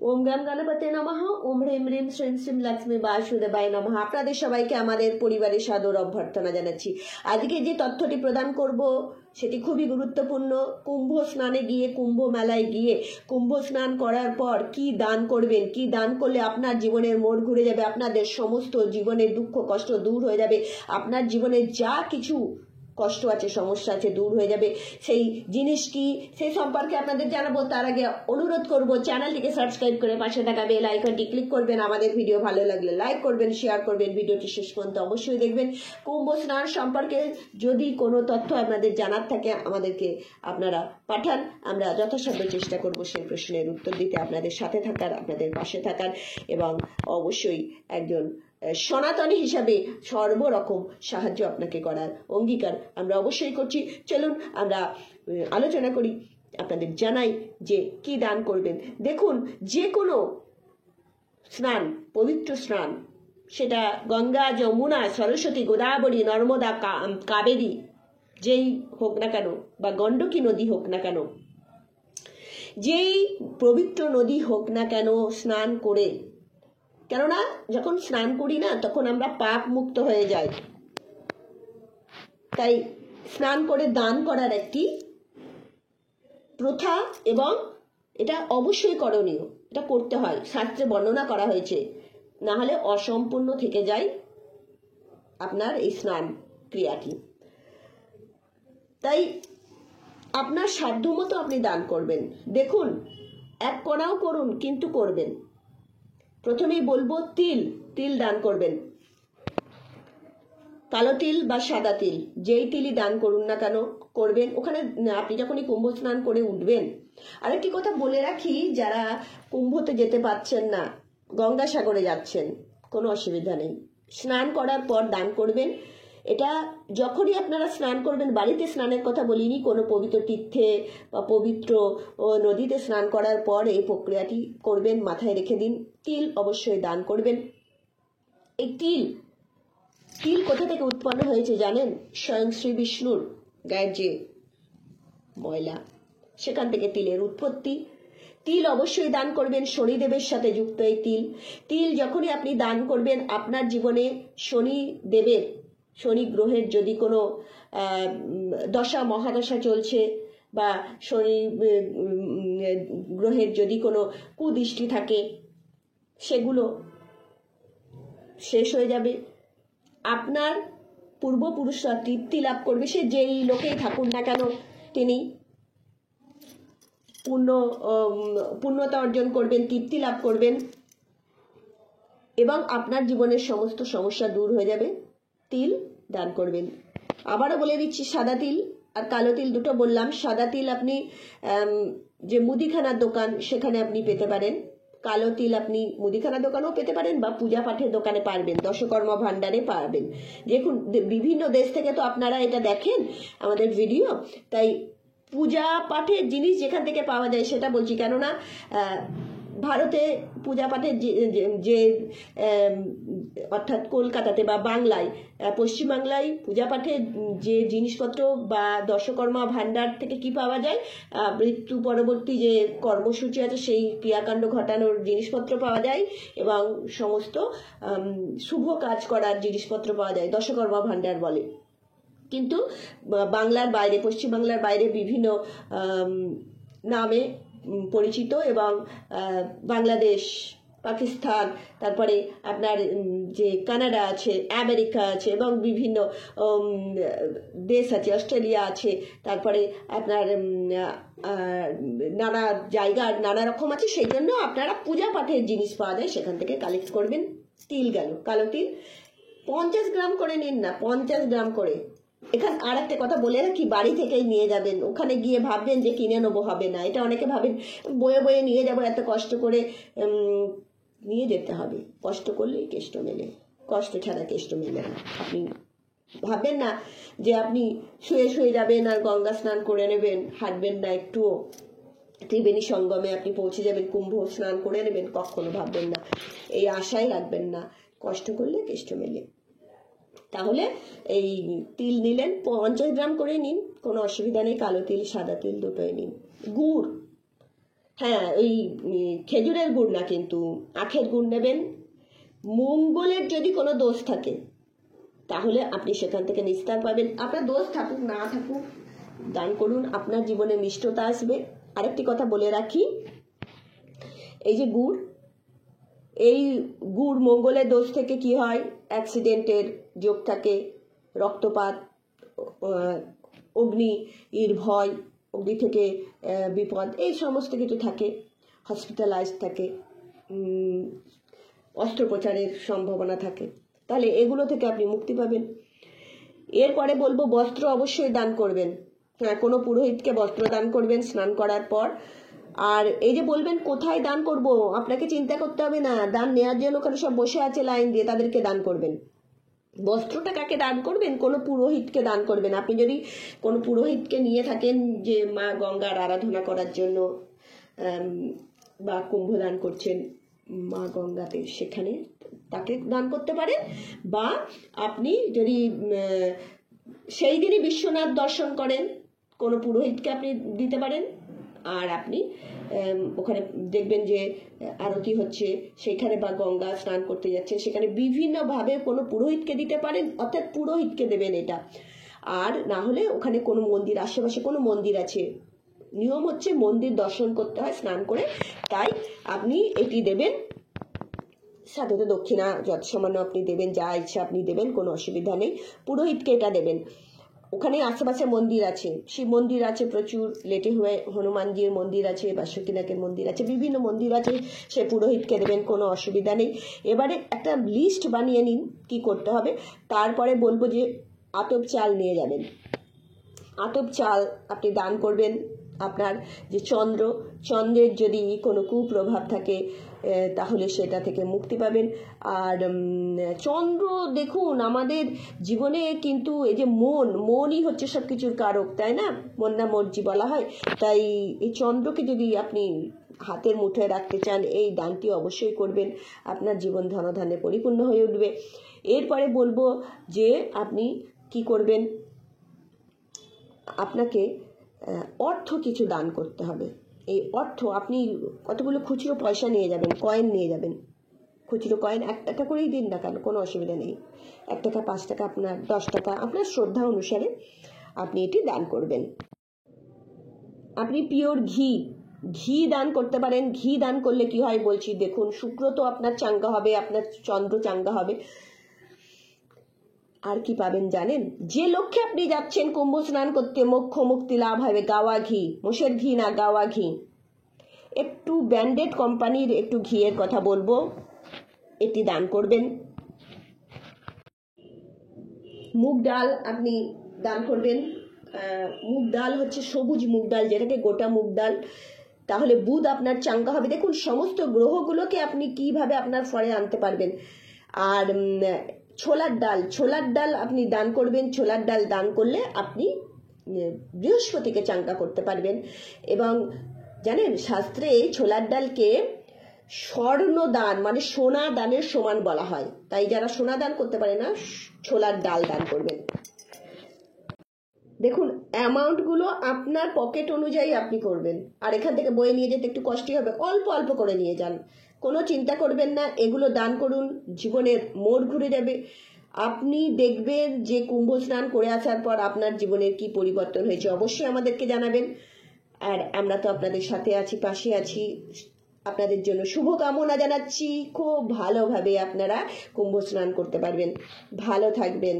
ওম গম গণপতে নমঃ। ওম হ্রিম হ্রিম শ্রীম শ্রীম লক্ষ্মী বাসুদেবায় নমঃ। আপনাদের সবাইকে আমাদের পরিবারের সাদর অভ্যর্থনা জানাচ্ছি। আজকে যে তথ্যটি প্রদান করব সেটি খুবই গুরুত্বপূর্ণ। কুম্ভ স্নানে গিয়ে, কুম্ভ মেলায় গিয়ে কুম্ভ স্নান করার পর কি দান করবেন, কি দান করলে আপনার জীবনের মোড় ঘুরে যাবে, আপনাদের সমস্ত জীবনের দুঃখ কষ্ট দূর হয়ে যাবে, আপনার জীবনে যা কিছু কষ্ট আছে, সমস্যা আছে, দূর হয়ে যাবে। সেই জিনিস কি, সেই সম্পর্কে আপনাদের জানাবো। তার আগে অনুরোধ করব, চ্যানেলটিকে সাবস্ক্রাইব করে পাশে থাকা বেল আইকনটি ক্লিক করবেন। আমাদের ভিডিও ভালো লাগলে লাইক করবেন, শেয়ার করবেন, ভিডিওটি শেষ পর্যন্ত অবশ্যই দেখবেন। কুম্ভ স্নান সম্পর্কে যদি কোনো তথ্য আপনাদের জানার থাকে আমাদেরকে আপনারা পাঠান, আমরা যথাসাধ্য চেষ্টা করব সেই প্রশ্নের উত্তর দিতে, আপনাদের সাথে থাকার, আপনাদের পাশে থাকার, এবং অবশ্যই একজন সনাতনী হিসাবে সর্বরকম সাহায্য আপনাকে করার অঙ্গীকার আমরা অবশ্যই করছি। চলুন আমরা আলোচনা করি, আপনাদের জানাই যে কি দান করবেন। দেখুন, যে কোনো স্নান, পবিত্র স্নান, সেটা গঙ্গা, যমুনা, সরস্বতী, গোদাবরী, নর্মদা, কাবেরী যেই হোক না কেন, বা গণ্ডকী নদী হোক না কেন, যেই পবিত্র নদী হোক না কেন, স্নান করে, কেননা যখন স্নান করি না তখন আমরা পাপ মুক্ত হয়ে যাই। তাই স্নান করে দান করার একটি প্রথা, এবং এটা অবশ্যই করণীয়, এটা করতে হয়, শাস্ত্রে বর্ণনা করা হয়েছে, না হলে অসম্পূর্ণ থেকে যায় আপনার এই স্নান ক্রিয়াটি। তাই আপনার সাধ্যমতো আপনি দান করবেন। দেখুন, এক কণাও করুন, কিন্তু করবেন। প্রথমেই বলবো তিল দান করবেন। কালো তিল বা সাদা তিল, যেই তিলই দান করুন না কেন করবেন। ওখানে আপনি যখনই কুম্ভ স্নান করে উঠবেন, আরেকটি কথা বলে রাখি, যারা কুম্ভতে যেতে পারছেন না, গঙ্গাসাগরে যাচ্ছেন, কোনো অসুবিধা নেই, স্নান করার পর দান করবেন। এটা যখনই আপনারা স্নান করবেন, বাড়িতে স্নানের কথা বলিনি, কোনো পবিত্র তীর্থে বা পবিত্র নদীতে স্নান করার পর এই প্রক্রিয়াটি করবেন, মাথায় রেখে দিন। তিল অবশ্যই দান করবেন। এই তিল কোথা থেকে উৎপন্ন হয়েছে জানেন? স্বয়ং শ্রী বিষ্ণুর গায়ের যে ময়লা, সেখান থেকে তিলের উৎপত্তি। তিল অবশ্যই দান করবেন, শনিদেবের সাথে যুক্ত এই তিল যখনই আপনি দান করবেন, আপনার জীবনে শনি গ্রহের যদি কোনো দশা মহাদশা চলছে, বা শনি গ্রহের যদি কোনো কুদৃষ্টি থাকে, সেগুলো শেষ হয়ে যাবে। আপনার পূর্বপুরুষরা তৃপ্তি লাভ করবে, সে যেই লোকেই থাকুন না কেন, তিনি পূর্ণতা অর্জন করবেন, তৃপ্তি লাভ করবেন, এবং আপনার জীবনের সমস্ত সমস্যা দূর হয়ে যাবে। তিল দান করবেন। আবারও বলে দিচ্ছি, সাদা তিল আর কালো তিল দুটো বললাম। সাদা তিল আপনি যে মুদিখানার দোকান, সেখানে আপনি পেতে পারেন। কালো তিল আপনি মুদিখানা দোকানেও পেতে পারেন, বা পূজা পাঠের দোকানে পারবেন, দশকর্মা ভান্ডারে পাবেন। দেখুন, বিভিন্ন দেশ থেকে তো আপনারা এটা দেখেন আমাদের ভিডিও, তাই পূজা পাঠের জিনিস যেখান থেকে পাওয়া যায় সেটা বলছি। কেননা ভারতে পূজা পাঠের যে অর্থাৎ কলকাতাতে বা বাংলায়, পশ্চিমবাংলায় পূজা পাঠের যে জিনিসপত্র বা দশকর্মা ভান্ডার থেকে কি পাওয়া যায়, মৃত্যু পরবর্তী যে কর্মসূচি আছে সেই ক্রিয়াকাণ্ড ঘটানোর জিনিসপত্র পাওয়া যায়, এবং সমস্ত শুভ কাজ করার জিনিসপত্র পাওয়া যায়, দশকর্মা ভান্ডার বলে। কিন্তু বাংলার বাইরে, পশ্চিমবাংলার বাইরে বিভিন্ন নামে পরিচিত, এবং বাংলাদেশ, পাকিস্তান, তারপরে আপনার যে কানাডা আছে, আমেরিকা আছে, এবং বিভিন্ন দেশ আছে, অস্ট্রেলিয়া আছে, তারপরে আপনার নানা জায়গার নানা রকম আছে। সেই জন্য আপনারা পূজা পাঠের জিনিস পাওয়া যায়, সেখান থেকে কালেক্ট করবেন। তিল গেল, কালো তিল 50 গ্রাম করে নিন না, 50 গ্রাম করে। এখানে আর একটা কথা বলে রাখি, বাড়ি থেকেই নিয়ে যাবেন। ওখানে গিয়ে ভাববেন যে কিনে নেবো, হবে না। এটা অনেকে ভাবেন বয়ে বয়ে নিয়ে যাবো, এত কষ্ট করে নিয়ে যেতে হবে। কষ্ট করলেই কেষ্ট মেলে, কষ্ট ছাড়া কেষ্ট মেলে না। আপনি ভাববেন না যে আপনি শুয়ে শুয়ে যাবেন আর গঙ্গা স্নান করে নেবেন, হাঁটবেন না একটুও, ত্রিবেণী সঙ্গমে আপনি পৌঁছে যাবেন, কুম্ভ স্নান করে নেবেন, কখনো ভাববেন না, এই আশায় রাখবেন না। কষ্ট করলে কেষ্ট মেলে। তাহলে এই তিল নিলেন, 50 গ্রাম করে নিন, কোনো অসুবিধা নেই। কালো তিল সাদা তিল দুটোই নিন। গুড় হ্যাঁ, ওই খেজুরের গুড় না, কিন্তু আখের গুড় নেবেন। মঙ্গলের যদি কোনো দোষ থাকে তাহলে আপনি সেখান থেকে নিস্তার পাবেন। আপনার দোষ থাকুক না থাকুক, দান করুন, আপনার জীবনে মিষ্টতা আসবে। আরেকটি কথা বলে রাখি, এই যে গুড়, এই গুড় মঙ্গলের দোষ থেকে কি হয়, অ্যাক্সিডেন্টের যোগ থাকে, রক্তপাত, অগ্নির ভয়, অগ্নি থেকে বিপদ, এই সমস্ত কিছু থাকে, হসপিটালাইজ থাকে, অস্ত্রোপচারের সম্ভাবনা থাকে। তাহলে এগুলো থেকে আপনি মুক্তি পাবেন। এরপরে বলবো বস্ত্র অবশ্যই দান করবেন। হ্যাঁ, কোনো পুরোহিতকে বস্ত্র দান করবেন স্নান করার পর। আর এই যে বলবেন কোথায় দান করব, আপনাকে চিন্তা করতে হবে না, দান নেওয়ার জন্য ওখানে সব বসে আছে লাইন দিয়ে, তাদেরকে দান করবেন। বস্ত্রটা কাকে দান করবেন, কোনো পুরোহিতকে দান করবেন। আপনি যদি কোনো পুরোহিতকে নিয়ে থাকেন যে মা গঙ্গার আরাধনা করার জন্য, বা কুম্ভ দান করছেন মা গঙ্গাতে, সেখানে তাকে দান করতে পারেন। বা আপনি যদি সেই দিনই বিশ্বনাথ দর্শন করেন, কোনো পুরোহিতকে আপনি দিতে পারেন। আর আপনি ওখানে দেখবেন যে আরতি হচ্ছে সেখানে, বা গঙ্গা স্নান করতে যাচ্ছে সেখানে, বিভিন্নভাবে কোনো পুরোহিতকে দিতে পারেন, অর্থাৎ পুরোহিতকে দেবেন এটা। আর না হলে ওখানে কোনো মন্দির, আশেপাশে কোনো মন্দির আছে, নিয়ম হচ্ছে মন্দির দর্শন করতে হয় স্নান করে, তাই আপনি এটি দেবেন। সাথে তো দক্ষিণা যত সামান্য আপনি দেবেন, যা ইচ্ছা আপনি দেবেন, কোনো অসুবিধা নেই। পুরোহিতকে এটা দেবেন। ওখানে আশেপাশে মন্দির আছে, শিব মন্দির আছে প্রচুর, লেটে হয়ে হনুমানজির মন্দির আছে, বাসুকিনাথের মন্দির আছে, বিভিন্ন মন্দির আছে, সে পুরোহিতকে দেবেন, কোনো অসুবিধা নেই। এবারে একটা লিস্ট বানিয়ে নিন কি করতে হবে। তারপরে বলবো যে আতপ চাল নিয়ে যাবেন। আতপ চাল আপনি দান করবেন। আপনার যে চন্দ্রের যদি কোনো কুপ্রভাব থাকে তাহলে সেটা থেকে মুক্তি পাবেন। আর চন্দ্র দেখুন আমাদের জীবনে কিন্তু এই যে মনই হচ্ছে সব কিছুর কারক, তাই না? মন না মর্জি বলা হয়। তাই এই চন্দ্রকে যদি আপনি হাতের মুঠোয় রাখতে চান, এই দানটি অবশ্যই করবেন, আপনার জীবন ধনধান্যে পরিপূর্ণ হয়ে উঠবে। এরপরে বলবো যে আপনি কি করবেন, আপনাকে অর্থ কিছু দান করতে হবে। এই অর্থ আপনি কতগুলো খুচরো পয়সা নিয়ে যাবেন, কয়েন নিয়ে যাবেন, খুচরো কয়েন 1 টাকা করেই দিন না কেন, কোনো অসুবিধা নেই। 1 টাকা, 5 টাকা, আপনার 10 টাকা, আপনার শ্রদ্ধা অনুসারে আপনি এটি দান করবেন। আপনি পিওর ঘি দান করতে পারেন। ঘি দান করলে কি হয় বলছি, দেখুন শুক্র তো আপনার চাঙ্গা হবে, আপনার চন্দ্র চাঙ্গা হবে। আর কি পাবেন জানেন, যে লক্ষ্যে আপনি যাচ্ছেন কুম্ভ স্নান করতে, মোক্ষ মুক্তি লাভ হবে। গাওয়া ঘি, মোষের ঘি না, গাওয়া ঘি। একটু ব্র্যান্ডেড কোম্পানির একটু ঘিয়ের কথা বলবো, এটি দান করবেন। মুগ ডাল আপনি দান করবেন। মুগ ডাল হচ্ছে সবুজ মুগ ডাল, যেটাকে গোটা মুগ ডাল। তাহলে বুধ আপনার চাঙ্গা হবে। দেখুন সমস্ত গ্রহগুলোকে আপনি কিভাবে আপনার ফরে আনতে পারবেন। আর ছোলার ডাল আপনি দান করবেন। ছোলার ডাল দান করলে আপনি বৃহস্পতিকে চাঙ্গা করতে পারবেন। এবং জানেন শাস্ত্রে ছোলার ডালকে স্বর্ণ দান মানে সোনা দানের সমান বলা হয়। তাই যারা সোনা দান করতে পারে না, ছোলার ডাল দান করবেন। দেখুন অ্যামাউন্টগুলো আপনার পকেট অনুযায়ী আপনি করবেন। আর এখান থেকে বয়ে নিয়ে যেতে একটু কষ্টই হবে, অল্প অল্প করে নিয়ে যান, কোনো চিন্তা করবেন না। এগুলো দান করুন, জীবনের মোড় ঘুরে যাবে। আপনি দেখবেন যে কুম্ভ স্নান করে আসার পর আপনার জীবনের কি পরিবর্তন হয়েছে, অবশ্যই আমাদেরকে জানাবেন। আর আমরা তো আপনাদের সাথে আছি, পাশে আছি। আপনাদের জন্য শুভকামনা জানাচ্ছি, খুব ভালোভাবে আপনারা কুম্ভ স্নান করতে পারবেন। ভালো থাকবেন।